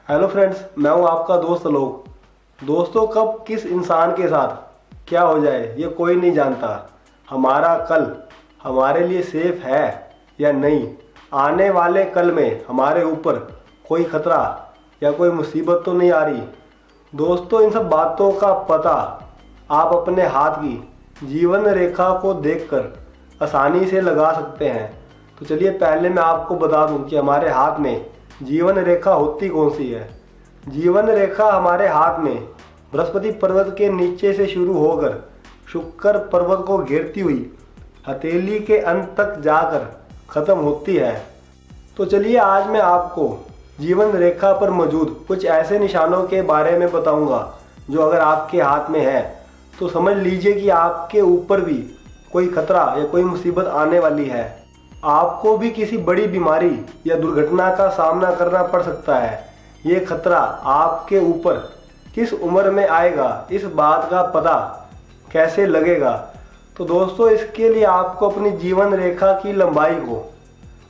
Hello friends, मैं हूं आपका दोस्त लोग। दोस्तों, कब किस इंसान के साथ क्या हो जाए ये कोई नहीं जानता। हमारा कल हमारे लिए सेफ है या नहीं, आने वाले कल में हमारे ऊपर कोई खतरा या कोई मुसीबत तो नहीं आ रही। दोस्तों, इन सब बातों का पता आप अपने हाथ की जीवन रेखा को देखकर आसानी से लगा सकते हैं। तो चलिए पहले मैं आपको बता दूं कि हमारे हाथ में जीवन रेखा होती कौन सी है। जीवन रेखा हमारे हाथ में बृहस्पति पर्वत के नीचे से शुरू होकर शुक्र पर्वत को घेरती हुई हथेली के अंत तक जाकर खत्म होती है। तो चलिए आज मैं आपको जीवन रेखा पर मौजूद कुछ ऐसे निशानों के बारे में बताऊंगा जो अगर आपके हाथ में है तो समझ लीजिए कि आपके ऊपर भी कोई खतरा या कोई मुसीबत आने वाली है। आपको भी किसी बड़ी बीमारी या दुर्घटना का सामना करना पड़ सकता है। ये खतरा आपके ऊपर किस उम्र में आएगा, इस बात का पता कैसे लगेगा। तो दोस्तों, इसके लिए आपको अपनी जीवन रेखा की लंबाई को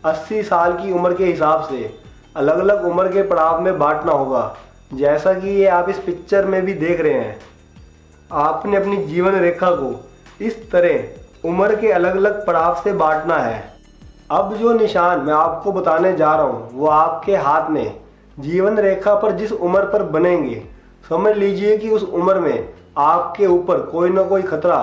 80 साल की उम्र के हिसाब से अलग अलग उम्र के पड़ाव में बांटना होगा। जैसा कि ये आप इस पिक्चर में भी देख रहे हैं, आपने अपनी जीवन रेखा को इस तरह उम्र के अलग अलग पड़ाव से बांटना है। अब जो निशान मैं आपको बताने जा रहा हूँ वो आपके हाथ में जीवन रेखा पर जिस उम्र पर बनेंगे, समझ लीजिए कि उस उम्र में आपके ऊपर कोई ना कोई खतरा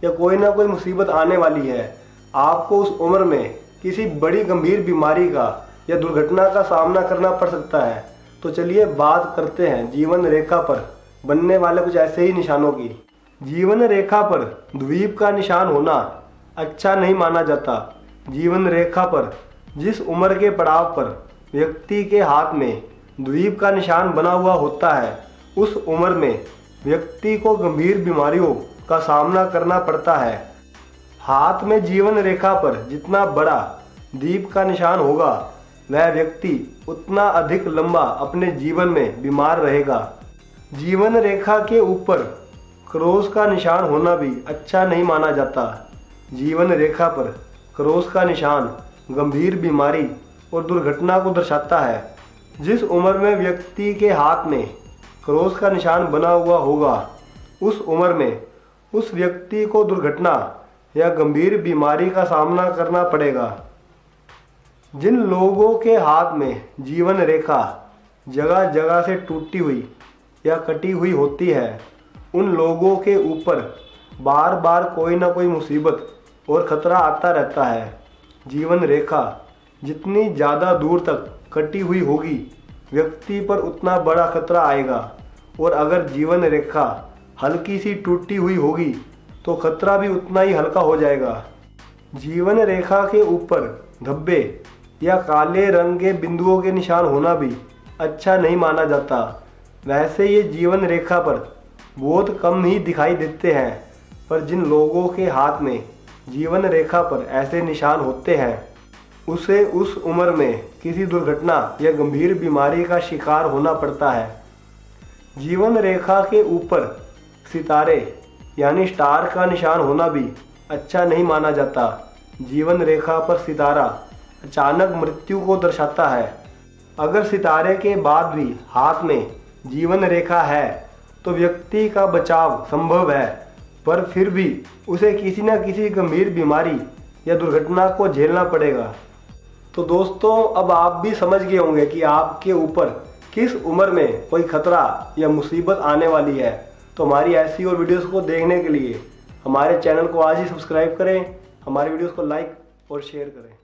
या कोई ना कोई मुसीबत आने वाली है। आपको उस उम्र में किसी बड़ी गंभीर बीमारी का या दुर्घटना का सामना करना पड़ सकता है। तो चलिए बात करते हैं जीवन रेखा पर बनने वाले कुछ ऐसे ही निशानों की। जीवन रेखा पर द्वीप का निशान होना अच्छा नहीं माना जाता। जीवन रेखा पर जिस उम्र के पड़ाव पर व्यक्ति के हाथ में द्वीप का निशान बना हुआ होता है, उस उम्र में व्यक्ति को गंभीर बीमारियों का सामना करना पड़ता है। हाथ में जीवन रेखा पर जितना बड़ा द्वीप का निशान होगा, वह व्यक्ति उतना अधिक लंबा अपने जीवन में बीमार रहेगा। जीवन रेखा के ऊपर क्रॉस का निशान होना भी अच्छा नहीं माना जाता। जीवन रेखा पर क्रॉस का निशान गंभीर बीमारी और दुर्घटना को दर्शाता है। जिस उम्र में व्यक्ति के हाथ में क्रॉस का निशान बना हुआ होगा, उस उम्र में उस व्यक्ति को दुर्घटना या गंभीर बीमारी का सामना करना पड़ेगा। जिन लोगों के हाथ में जीवन रेखा जगह जगह से टूटी हुई या कटी हुई होती है, उन लोगों के ऊपर बार बार कोई ना कोई मुसीबत और खतरा आता रहता है। जीवन रेखा जितनी ज़्यादा दूर तक कटी हुई होगी, व्यक्ति पर उतना बड़ा खतरा आएगा, और अगर जीवन रेखा हल्की सी टूटी हुई होगी तो खतरा भी उतना ही हल्का हो जाएगा। जीवन रेखा के ऊपर धब्बे या काले रंग के बिंदुओं के निशान होना भी अच्छा नहीं माना जाता। वैसे ये जीवन रेखा पर बहुत कम ही दिखाई देते हैं, पर जिन लोगों के हाथ में जीवन रेखा पर ऐसे निशान होते हैं, उसे उस उम्र में किसी दुर्घटना या गंभीर बीमारी का शिकार होना पड़ता है। जीवन रेखा के ऊपर सितारे यानी स्टार का निशान होना भी अच्छा नहीं माना जाता। जीवन रेखा पर सितारा अचानक मृत्यु को दर्शाता है। अगर सितारे के बाद भी हाथ में जीवन रेखा है तो व्यक्ति का बचाव संभव है, पर फिर भी उसे किसी न किसी गंभीर बीमारी या दुर्घटना को झेलना पड़ेगा। तो दोस्तों, अब आप भी समझ गए होंगे कि आपके ऊपर किस उम्र में कोई खतरा या मुसीबत आने वाली है। तो हमारी ऐसी और वीडियोस को देखने के लिए हमारे चैनल को आज ही सब्सक्राइब करें, हमारी वीडियोस को लाइक और शेयर करें।